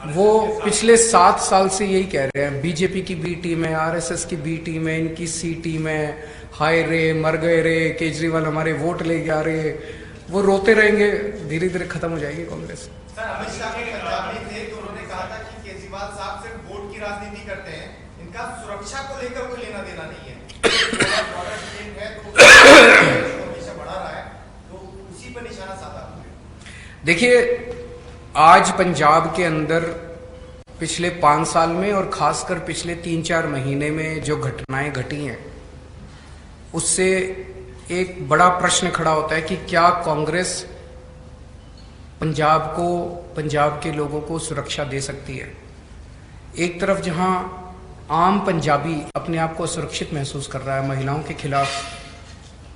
वो पिछले 7 साल से यही कह रहे हैं, बीजेपी की बी टीम है, आरएसएस की बी टीम है, इनकी सी टीम है, हाय रे मर गए रे, केजरीवाल हमारे वोट लेके आ रहे। वो रोते रहेंगे, धीरे धीरे खत्म हो जाएगी कांग्रेस। सर, अमित शाह के पंजाब में थे तो उन्होंने कहा था कि केजरीवाल साहब सिर्फ वोट की राजनीति करते हैं, इनका सुरक्षा को लेकर कोई लेना देना नहीं है। बॉर्डर स्टेट है तो हमेशा बढ़ा रहा है, तो उसी पर निशाना साधा। देखिए, आज पंजाब के अंदर पिछले 5 साल में और खासकर पिछले 3-4 महीने में जो घटनाएं घटी हैं, उससे एक बड़ा प्रश्न खड़ा होता है कि क्या कांग्रेस पंजाब को, पंजाब के लोगों को सुरक्षा दे सकती है। एक तरफ जहां आम पंजाबी अपने आप को सुरक्षित महसूस कर रहा है, महिलाओं के खिलाफ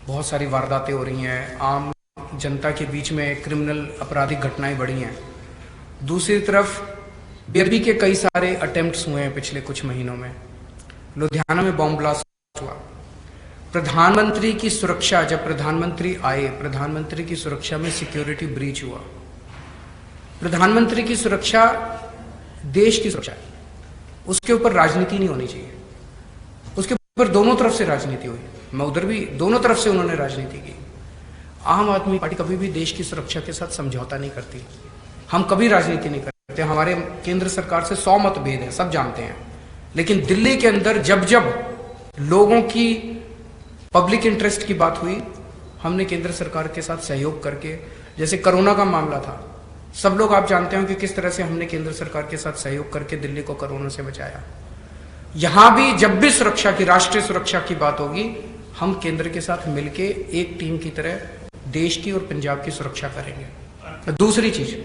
बहुत सारी वारदातें हो रही हैं, आम जनता के बीच में क्रिमिनल आपराधिक घटनाएं बढ़ी हैं। दूसरी तरफ बीजेपी के कई सारे अटेम्प्ट्स हुए हैं पिछले कुछ महीनों में। लुधियाना में बॉम्ब ब्लास्ट हुआ। प्रधानमंत्री की सुरक्षा, जब प्रधानमंत्री आए, प्रधानमंत्री की सुरक्षा में सिक्योरिटी ब्रीच हुआ। प्रधानमंत्री की सुरक्षा देश की सुरक्षा है, उसके ऊपर राजनीति नहीं होनी चाहिए। उसके ऊपर दोनों तरफ से राजनीति हुई, मैं उधर भी दोनों तरफ से उन्होंने राजनीति की। आम आदमी पार्टी कभी भी देश की सुरक्षा के साथ समझौता नहीं करती। हम कभी राजनीति नहीं करते। हमारे केंद्र सरकार से 100 मतभेद हैं, सब जानते हैं। लेकिन दिल्ली के अंदर जब जब लोगों की पब्लिक इंटरेस्ट की बात हुई, हमने केंद्र सरकार के साथ सहयोग करके, जैसे कोरोना का मामला था, सब लोग आप जानते हो कि किस तरह से हमने केंद्र सरकार के साथ सहयोग करके दिल्ली को कोरोना से बचाया। यहां भी जब भी सुरक्षा की, राष्ट्रीय सुरक्षा की बात होगी, हम केंद्र के साथ मिलके एक टीम की तरह देश की और पंजाब की सुरक्षा करेंगे। दूसरी चीज,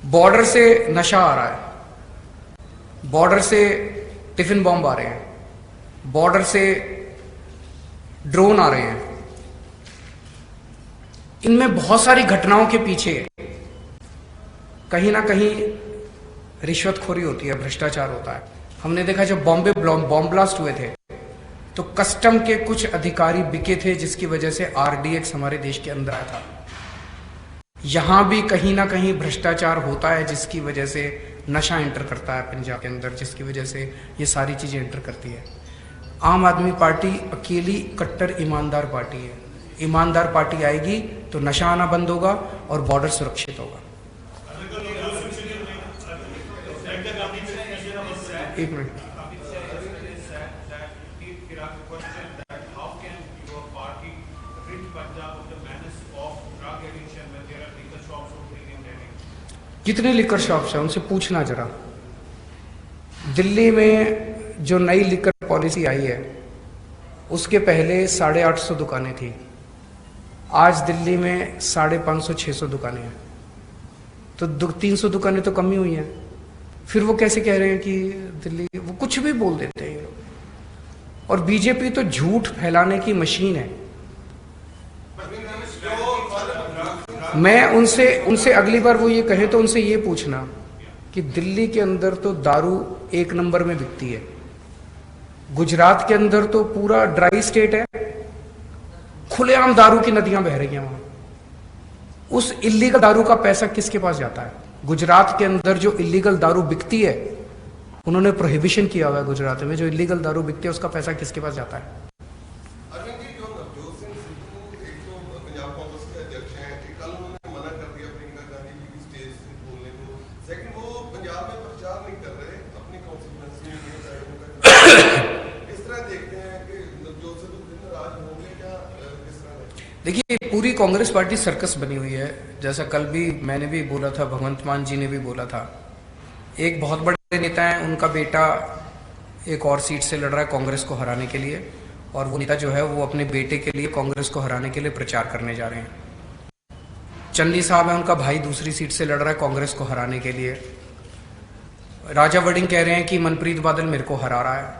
बॉर्डर से नशा आ रहा है, बॉर्डर से टिफिन बॉम्ब आ रहे हैं, बॉर्डर से ड्रोन आ रहे हैं। इनमें बहुत सारी घटनाओं के पीछे कहीं ना कहीं रिश्वतखोरी होती है, भ्रष्टाचार होता है। हमने देखा जब बॉम्बे बॉम्ब ब्लास्ट हुए थे तो कस्टम के कुछ अधिकारी बिके थे, जिसकी वजह से आरडीएक्स हमारे देश के अंदर आया था। यहां भी कहीं ना कहीं भ्रष्टाचार होता है, जिसकी वजह से नशा एंटर करता है पंजाब के अंदर, जिसकी वजह से ये सारी चीजें एंटर करती है। आम आदमी पार्टी अकेली कट्टर ईमानदार पार्टी है। ईमानदार पार्टी आएगी तो नशा आना बंद होगा और बॉर्डर सुरक्षित होगा। एक मिनट, कितने लिकर शॉप्स हैं उनसे पूछना जरा। दिल्ली में जो नई लिकर पॉलिसी आई है, उसके पहले 850 दुकानें थी, आज दिल्ली में 550-600 दुकानें हैं। तो 300 दुकानें तो कम ही हुई हैं। फिर वो कैसे कह रहे हैं कि दिल्ली, वो कुछ भी बोल देते हैं। और बीजेपी तो झूठ फैलाने की मशीन है। मैं उनसे अगली बार वो ये कहें तो उनसे ये पूछना कि दिल्ली के अंदर तो दारू 1 नंबर में बिकती है, गुजरात के अंदर तो पूरा ड्राई स्टेट है, खुलेआम दारू की नदियां बह रही हैं वहां। उस इलीगल दारू का पैसा किसके पास जाता है? गुजरात के अंदर जो इलीगल दारू बिकती है, उन्होंने प्रोहिबिशन किया हुआ है गुजरात में, जो इलीगल दारू बिकती है उसका पैसा किसके पास जाता है? देखिए, पूरी कांग्रेस पार्टी सर्कस बनी हुई है। जैसा कल भी मैंने भी बोला था, भगवंत मान जी ने भी बोला था। एक बहुत बड़े नेता हैं, उनका बेटा एक और सीट से लड़ रहा है कांग्रेस को हराने के लिए, और वो नेता जो है वो अपने बेटे के लिए कांग्रेस को हराने के लिए प्रचार करने जा रहे हैं। चन्नी साहब है, उनका भाई दूसरी सीट से लड़ रहा है कांग्रेस को हराने के लिए। राजा वड़िंग कह रहे हैं कि मनप्रीत बादल मेरे को हरा रहा है।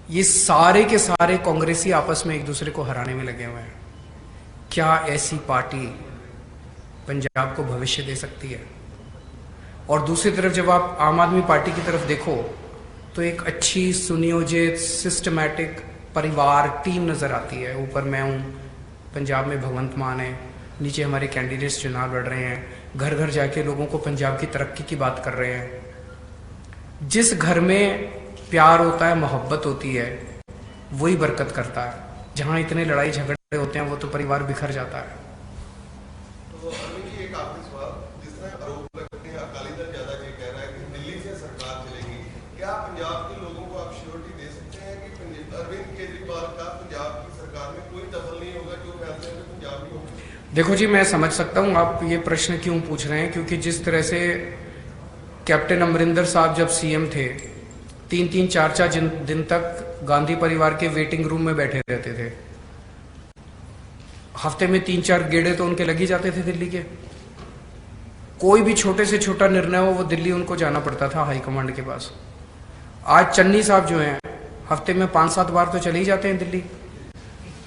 ये सारे के सारे कांग्रेसी आपस में एक दूसरे को हराने में लगे हुए हैं। क्या ऐसी पार्टी पंजाब को भविष्य दे सकती है? और दूसरी तरफ जब आप आम आदमी पार्टी की तरफ देखो तो एक अच्छी सुनियोजित सिस्टमैटिक परिवार टीम नज़र आती है। ऊपर मैं हूँ, पंजाब में भगवंत मान है, नीचे हमारे कैंडिडेट्स चुनाव लड़ रहे हैं, घर घर जाके लोगों को पंजाब की तरक्की की बात कर रहे हैं। जिस घर में प्यार होता है, मोहब्बत होती है, वही बरकत करता है। जहाँ इतने लड़ाई झगड़े होते हैं वो तो परिवार बिखर जाता है। तो अरविंद जी, एक आखिरी सवाल, जिस तरह आरोप लगते हैं अकाली दल ज्यादा ये कह रहा है कि दिल्ली से सरकार चलेगी, क्या पंजाब के लोगों को आप श्योरिटी दे सकते हैं कि अरविंद केजरीवाल का पंजाब की सरकार में कोई दखल नहीं होगा, जो फैसले में पंजाब में होंगे? देखो जी, मैं समझ सकता हूँ आप ये प्रश्न क्यों पूछ रहे हैं, क्योंकि जिस तरह से कैप्टन अमरिंदर साहब जब सीएम थे 3-3, 4-4 दिन तक गांधी परिवार के वेटिंग रूम में बैठे रहते थे। हफ्ते में 3-4 गेड़े तो उनके लग ही जाते थे दिल्ली के। कोई भी छोटे से छोटा निर्णय हो वो दिल्ली उनको जाना पड़ता था हाईकमांड के पास। आज चन्नी साहब जो हैं हफ्ते में 5-7 बार तो चले ही जाते हैं दिल्ली।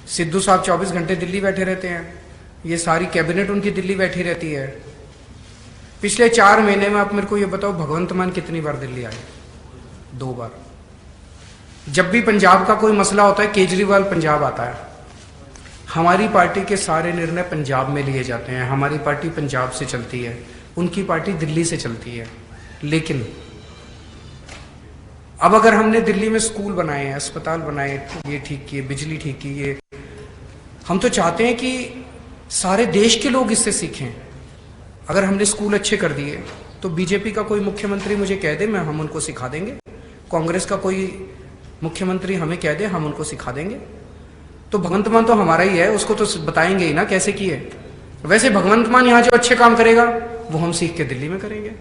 सिद्धू साहब 24 घंटे दिल्ली बैठे रहते हैं। ये सारी कैबिनेट उनकी दिल्ली बैठी रहती है। पिछले 4 महीने में आप मेरे को ये बताओ, भगवंत मान कितनी बार दिल्ली आए? 2 बार। जब भी पंजाब का कोई मसला होता है केजरीवाल पंजाब आता है। हमारी पार्टी के सारे निर्णय पंजाब में लिए जाते हैं। हमारी पार्टी पंजाब से चलती है, उनकी पार्टी दिल्ली से चलती है। लेकिन अब अगर हमने दिल्ली में स्कूल बनाए हैं, अस्पताल बनाए, ये ठीक किए, बिजली ठीक की, ये हम तो चाहते हैं कि सारे देश के लोग इससे सीखें। अगर हमने स्कूल अच्छे कर दिए तो बीजेपी का कोई मुख्यमंत्री मुझे कह दे, मैं हम उनको सिखा देंगे। कांग्रेस का कोई मुख्यमंत्री हमें कह दे, हम उनको सिखा देंगे। तो भगवंत मान तो हमारा ही है, उसको तो बताएंगे ही ना कैसे किए। वैसे भगवंत मान यहाँ जो अच्छे काम करेगा वो हम सीख के दिल्ली में करेंगे।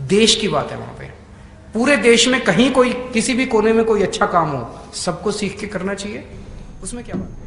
देश की बात है वहां पे। पूरे देश में कहीं कोई किसी भी कोने में कोई अच्छा काम हो, सबको सीख के करना चाहिए। उसमें क्या बात है।